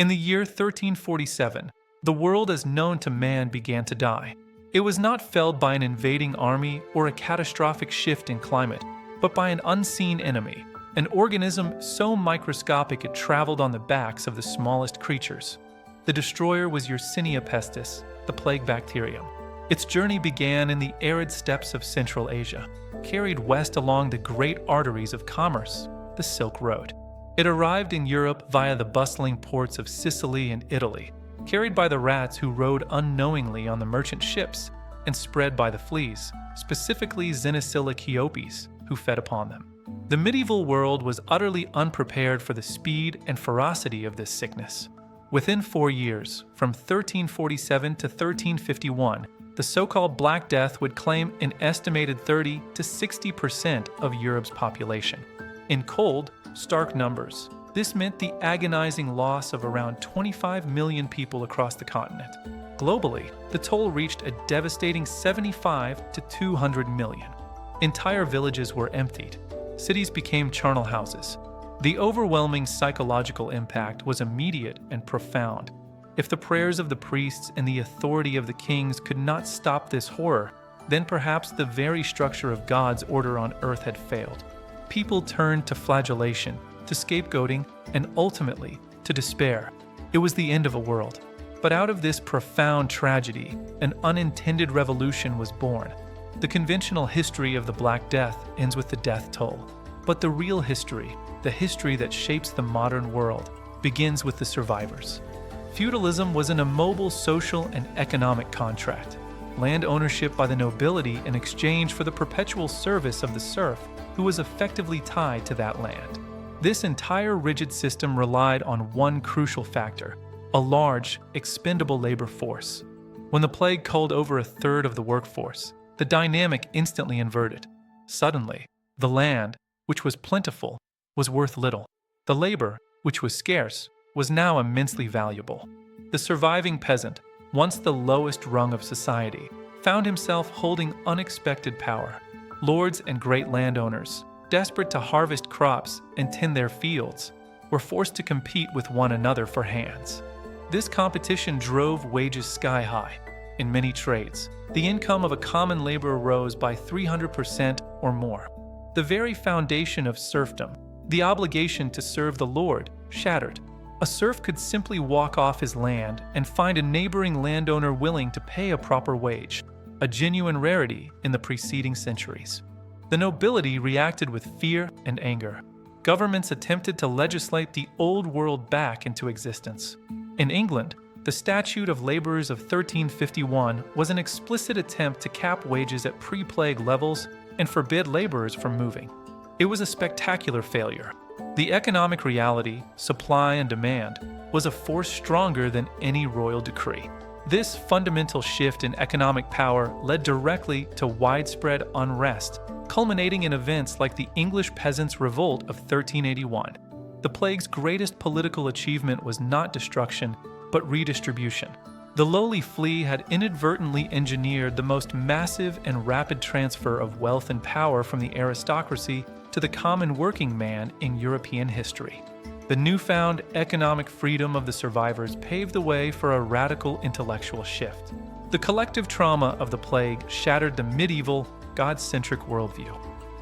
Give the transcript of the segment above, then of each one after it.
In the year 1347, the world as known to man began to die. It was not felled by an invading army or a catastrophic shift in climate, but by an unseen enemy, an organism so microscopic it traveled on the backs of the smallest creatures. The destroyer was Yersinia pestis, the plague bacterium. Its journey began in the arid steppes of Central Asia, carried west along the great arteries of commerce, the Silk Road. It arrived in Europe via the bustling ports of Sicily and Italy, carried by the rats who rode unknowingly on the merchant ships, and spread by the fleas, specifically Xenopsylla cheopis, who fed upon them. The medieval world was utterly unprepared for the speed and ferocity of this sickness. Within 4 years, from 1347 to 1351, the so-called Black Death would claim an estimated 30 to 60% of Europe's population. In cold, stark numbers, this meant the agonizing loss of around 25 million people across the continent. Globally, the toll reached a devastating 75 to 200 million. Entire villages were emptied. Cities became charnel houses. The overwhelming psychological impact was immediate and profound. If the prayers of the priests and the authority of the kings could not stop this horror, then perhaps the very structure of God's order on earth had failed. People turned to flagellation, to scapegoating, and ultimately to despair. It was the end of a world. But out of this profound tragedy, an unintended revolution was born. The conventional history of the Black Death ends with the death toll. But the real history, the history that shapes the modern world, begins with the survivors. Feudalism was an immobile social and economic contract. Land ownership by the nobility in exchange for the perpetual service of the serf, who was effectively tied to that land. This entire rigid system relied on one crucial factor: a large, expendable labor force. When the plague culled over a third of the workforce, the dynamic instantly inverted. Suddenly, the land, which was plentiful, was worth little. The labor, which was scarce, was now immensely valuable. The surviving peasant, once the lowest rung of society, found himself holding unexpected power. Lords and great landowners, desperate to harvest crops and tend their fields, were forced to compete with one another for hands. This competition drove wages sky high. In many trades, the income of a common laborer rose by 300% or more. The very foundation of serfdom, the obligation to serve the Lord, shattered. A serf could simply walk off his land and find a neighboring landowner willing to pay a proper wage, a genuine rarity in the preceding centuries. The nobility reacted with fear and anger. Governments attempted to legislate the old world back into existence. In England, the Statute of Labourers of 1351 was an explicit attempt to cap wages at pre-plague levels and forbid laborers from moving. It was a spectacular failure. The economic reality, supply and demand, was a force stronger than any royal decree. This fundamental shift in economic power led directly to widespread unrest, culminating in events like the English Peasants' Revolt of 1381. The plague's greatest political achievement was not destruction, but redistribution. The lowly Flea had inadvertently engineered the most massive and rapid transfer of wealth and power from the aristocracy to the common working man in European history. The newfound economic freedom of the survivors paved the way for a radical intellectual shift. The collective trauma of the plague shattered the medieval, God-centric worldview.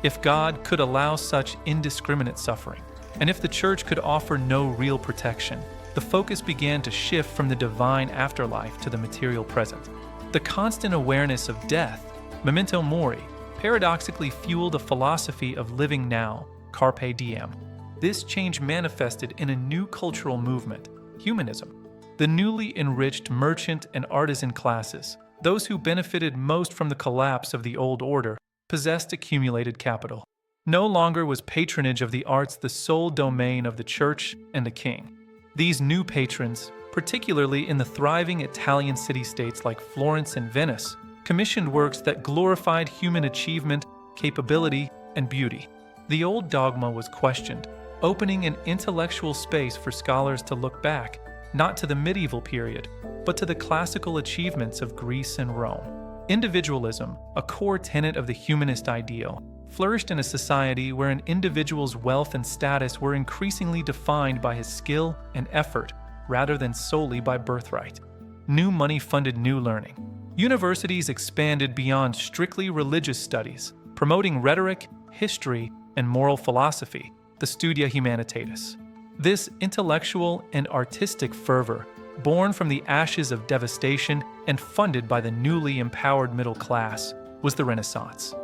If God could allow such indiscriminate suffering, and if the Church could offer no real protection, the focus began to shift from the divine afterlife to the material present. The constant awareness of death, memento mori, paradoxically fueled a philosophy of living now, carpe diem. This change manifested in a new cultural movement, humanism. The newly enriched merchant and artisan classes, those who benefited most from the collapse of the old order, possessed accumulated capital. No longer was patronage of the arts the sole domain of the church and the king. These new patrons, particularly in the thriving Italian city-states like Florence and Venice, commissioned works that glorified human achievement, capability, and beauty. The old dogma was questioned, opening an intellectual space for scholars to look back, not to the medieval period, but to the classical achievements of Greece and Rome. Individualism, a core tenet of the humanist ideal, flourished in a society where an individual's wealth and status were increasingly defined by his skill and effort, rather than solely by birthright. New money funded new learning. Universities expanded beyond strictly religious studies, promoting rhetoric, history, and moral philosophy, the Studia Humanitatis. This intellectual and artistic fervor, born from the ashes of devastation and funded by the newly empowered middle class, was the Renaissance.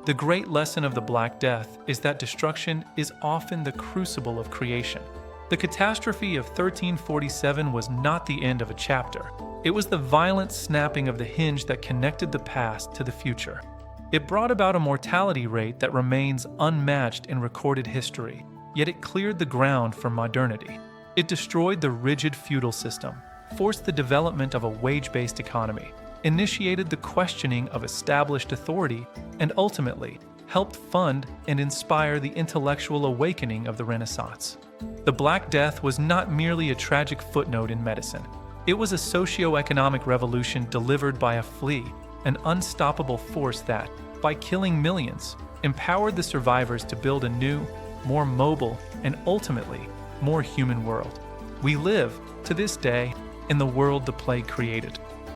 The great lesson of the Black Death is that destruction is often the crucible of creation. The catastrophe of 1347 was not the end of a chapter. It was the violent snapping of the hinge that connected the past to the future. It brought about a mortality rate that remains unmatched in recorded history, yet it cleared the ground for modernity. It destroyed the rigid feudal system, forced the development of a wage-based economy, initiated the questioning of established authority, and ultimately helped fund and inspire the intellectual awakening of the Renaissance. The Black Death was not merely a tragic footnote in medicine. It was a socio-economic revolution delivered by a Flea, an unstoppable force that, by killing millions, empowered the survivors to build a new, more mobile, and ultimately, more human world. We live, to this day, in the world the plague created.